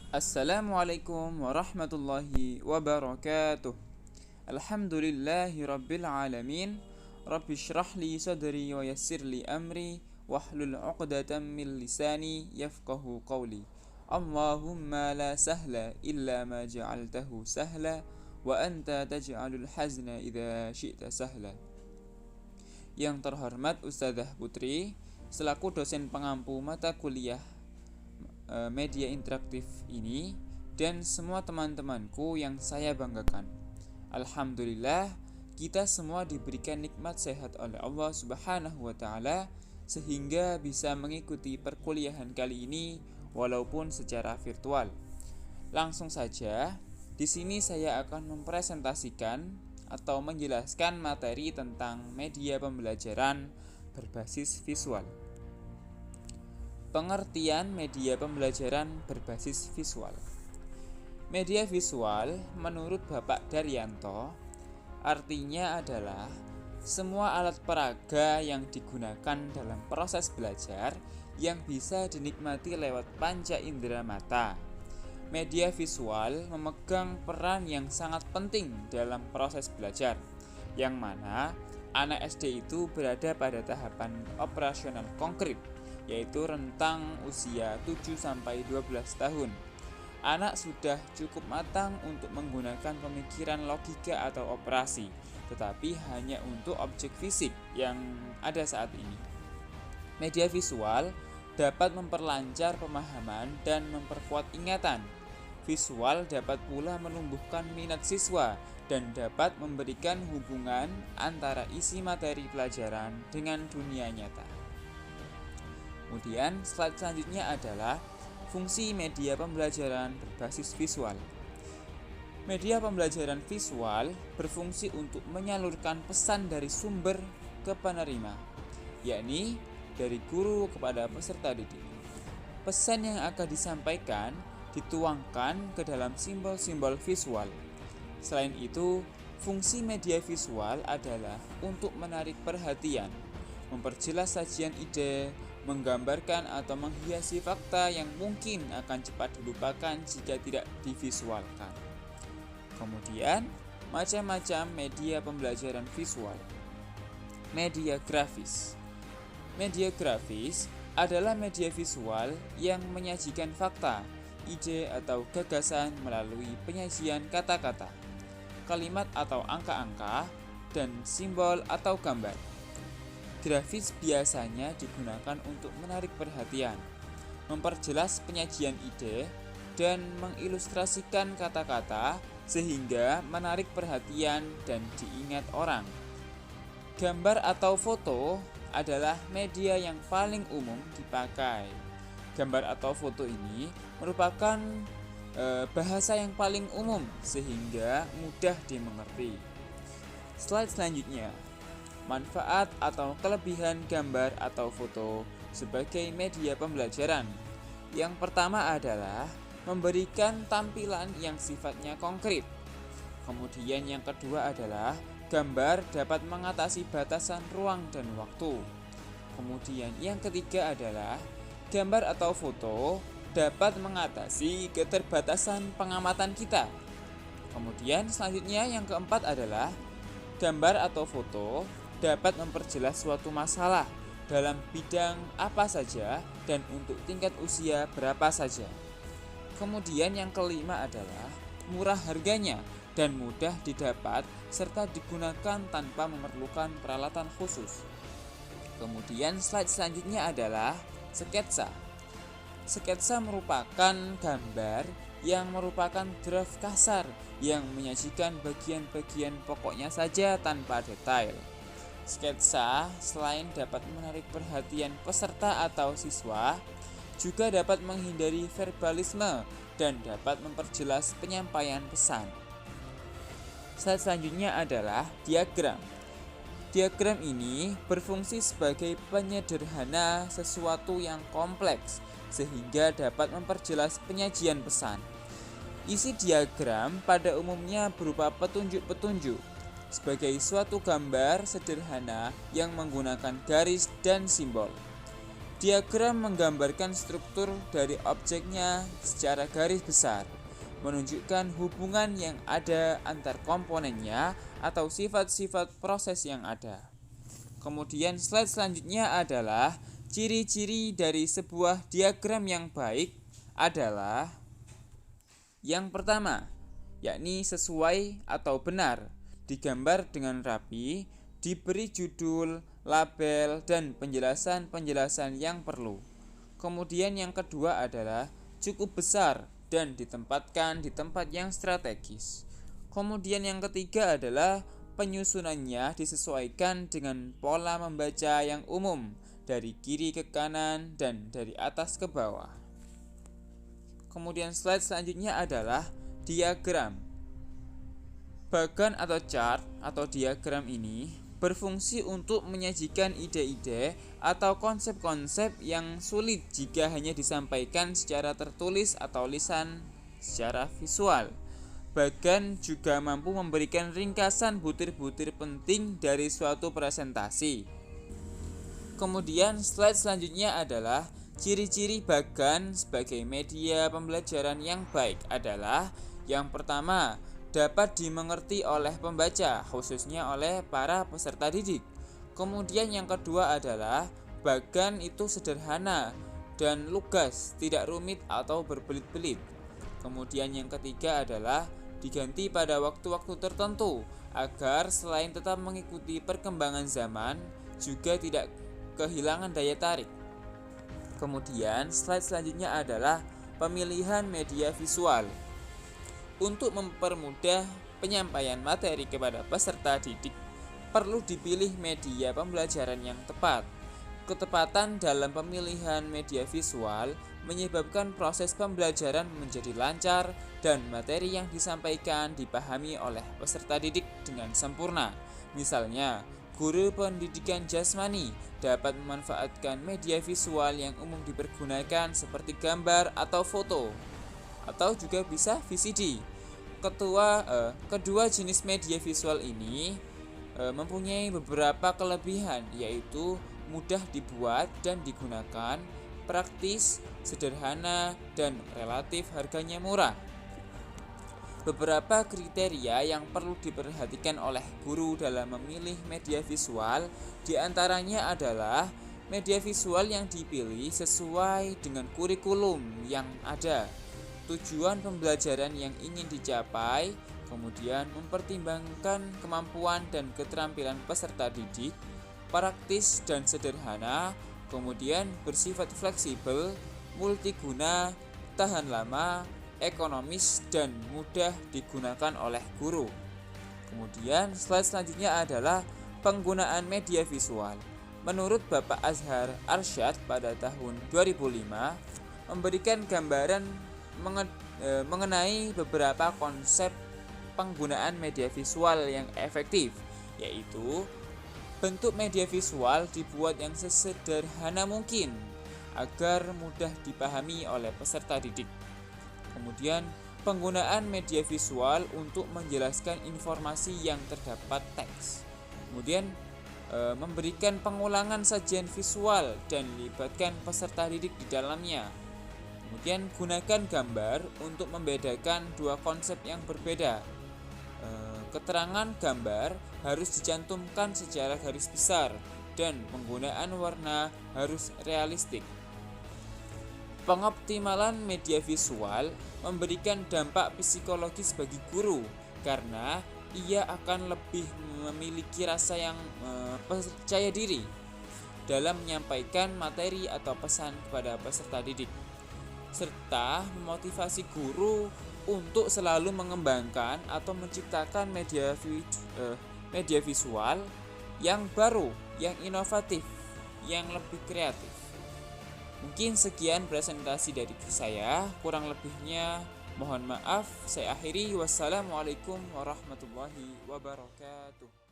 Assalamualaikum warahmatullahi wabarakatuh. Alhamdulillahi rabbil alamin. Rabbi shrah li sadri wa yassir li amri wahlul 'uqdatam min lisani yafqahu qawli. Allahumma la sahla illa ma ja'altahu sahla wa anta taj'alul hazna idza syi'ta sahla. Yang terhormat Ustadzah Putri selaku dosen pengampu mata kuliah media interaktif ini dan semua teman-temanku yang saya banggakan. Alhamdulillah, kita semua diberikan nikmat sehat oleh Allah Subhanahu wa taala sehingga bisa mengikuti perkuliahan kali ini walaupun secara virtual. Langsung saja, di sini saya akan mempresentasikan atau menjelaskan materi tentang media pembelajaran berbasis visual. Pengertian media pembelajaran berbasis visual. Media visual menurut Bapak Daryanto artinya adalah semua alat peraga yang digunakan dalam proses belajar yang bisa dinikmati lewat panca indera mata. Media visual memegang peran yang sangat penting dalam proses belajar, yang mana anak SD itu berada pada tahapan operasional konkret, yaitu rentang usia 7-12 tahun. Anak sudah cukup matang untuk menggunakan pemikiran logika atau operasi, tetapi hanya untuk objek fisik yang ada saat ini. Media visual dapat memperlancar pemahaman dan memperkuat ingatan. Visual dapat pula menumbuhkan minat siswa dan dapat memberikan hubungan antara isi materi pelajaran dengan dunia nyata. Kemudian slide selanjutnya adalah fungsi media pembelajaran berbasis visual. Media pembelajaran visual berfungsi untuk menyalurkan pesan dari sumber ke penerima, yakni dari guru kepada peserta didik. Pesan yang akan disampaikan dituangkan ke dalam simbol-simbol visual. Selain itu, fungsi media visual adalah untuk menarik perhatian, memperjelas sajian ide, menggambarkan atau menghiasi fakta yang mungkin akan cepat dilupakan jika tidak divisualkan. Kemudian, macam-macam media pembelajaran visual. Media grafis. Media grafis adalah media visual yang menyajikan fakta, ide atau gagasan melalui penyajian kata-kata, kalimat atau angka-angka, dan simbol atau gambar. Grafis biasanya digunakan untuk menarik perhatian, memperjelas penyajian ide, dan mengilustrasikan kata-kata sehingga menarik perhatian dan diingat orang. Gambar atau foto adalah media yang paling umum dipakai. Gambar atau foto ini merupakan bahasa yang paling umum sehingga mudah dimengerti. Slide selanjutnya. Manfaat atau kelebihan gambar atau foto sebagai media pembelajaran. Yang pertama adalah memberikan tampilan yang sifatnya konkret. Kemudian yang kedua adalah gambar dapat mengatasi batasan ruang dan waktu. Kemudian yang ketiga adalah gambar atau foto dapat mengatasi keterbatasan pengamatan kita. Kemudian selanjutnya yang keempat adalah gambar atau foto dapat memperjelas suatu masalah dalam bidang apa saja dan untuk tingkat usia berapa saja. Kemudian yang kelima adalah murah harganya dan mudah didapat serta digunakan tanpa memerlukan peralatan khusus. Kemudian slide selanjutnya adalah sketsa. Sketsa merupakan gambar yang merupakan draft kasar yang menyajikan bagian-bagian pokoknya saja tanpa detail. Sketsa selain dapat menarik perhatian peserta atau siswa, juga dapat menghindari verbalisme dan dapat memperjelas penyampaian pesan. Slide selanjutnya adalah diagram. Diagram ini berfungsi sebagai penyederhana sesuatu yang kompleks sehingga dapat memperjelas penyajian pesan. Isi diagram pada umumnya berupa petunjuk-petunjuk sebagai suatu gambar sederhana yang menggunakan garis dan simbol. Diagram menggambarkan struktur dari objeknya secara garis besar, menunjukkan hubungan yang ada antar komponennya atau sifat-sifat proses yang ada. Kemudian slide selanjutnya adalah ciri-ciri dari sebuah diagram yang baik adalah yang pertama, yakni sesuai atau benar, digambar dengan rapi, diberi judul, label, dan penjelasan-penjelasan yang perlu. Kemudian yang kedua adalah cukup besar dan ditempatkan di tempat yang strategis. Kemudian yang ketiga adalah penyusunannya disesuaikan dengan pola membaca yang umum dari kiri ke kanan dan dari atas ke bawah. Kemudian slide selanjutnya adalah diagram. Bagan atau chart atau diagram ini berfungsi untuk menyajikan ide-ide atau konsep-konsep yang sulit jika hanya disampaikan secara tertulis atau lisan secara visual. Bagan juga mampu memberikan ringkasan butir-butir penting dari suatu presentasi. Kemudian slide selanjutnya adalah ciri-ciri bagan sebagai media pembelajaran yang baik adalah yang pertama, dapat dimengerti oleh pembaca, khususnya oleh para peserta didik. Kemudian yang kedua adalah bagan itu sederhana dan lugas, tidak rumit atau berbelit-belit. Kemudian yang ketiga adalah diganti pada waktu-waktu tertentu agar selain tetap mengikuti perkembangan zaman, juga tidak kehilangan daya tarik. Kemudian slide selanjutnya adalah pemilihan media visual. Untuk mempermudah penyampaian materi kepada peserta didik, perlu dipilih media pembelajaran yang tepat. Ketepatan dalam pemilihan media visual menyebabkan proses pembelajaran menjadi lancar dan materi yang disampaikan dipahami oleh peserta didik dengan sempurna. Misalnya, guru pendidikan jasmani dapat memanfaatkan media visual yang umum dipergunakan seperti gambar atau foto, atau juga bisa VCD. Kedua jenis media visual ini mempunyai beberapa kelebihan, yaitu mudah dibuat dan digunakan, praktis, sederhana, dan relatif harganya murah. Beberapa kriteria yang perlu diperhatikan oleh guru dalam memilih media visual diantaranya adalah media visual yang dipilih sesuai dengan kurikulum yang ada, tujuan pembelajaran yang ingin dicapai, kemudian mempertimbangkan kemampuan dan keterampilan peserta didik, praktis dan sederhana, kemudian bersifat fleksibel, multiguna, tahan lama, ekonomis, dan mudah digunakan oleh guru. Kemudian slide selanjutnya adalah penggunaan media visual. Menurut Bapak Azhar Arsyad pada tahun 2005 memberikan gambaran mengenai beberapa konsep penggunaan media visual yang efektif, yaitu bentuk media visual dibuat yang sesederhana mungkin agar mudah dipahami oleh peserta didik. Kemudian penggunaan media visual untuk menjelaskan informasi yang terdapat teks. Kemudian memberikan pengulangan sajian visual dan libatkan peserta didik di dalamnya. Kemudian gunakan gambar untuk membedakan dua konsep yang berbeda. Keterangan gambar harus dicantumkan secara garis besar dan penggunaan warna harus realistik. Pengoptimalan media visual memberikan dampak psikologis bagi guru karena ia akan lebih memiliki rasa yang percaya diri dalam menyampaikan materi atau pesan kepada peserta didik, serta memotivasi guru untuk selalu mengembangkan atau menciptakan media visual yang baru, yang inovatif, yang lebih kreatif. Mungkin sekian presentasi dari saya, kurang lebihnya mohon maaf. Saya akhiri, wassalamualaikum warahmatullahi wabarakatuh.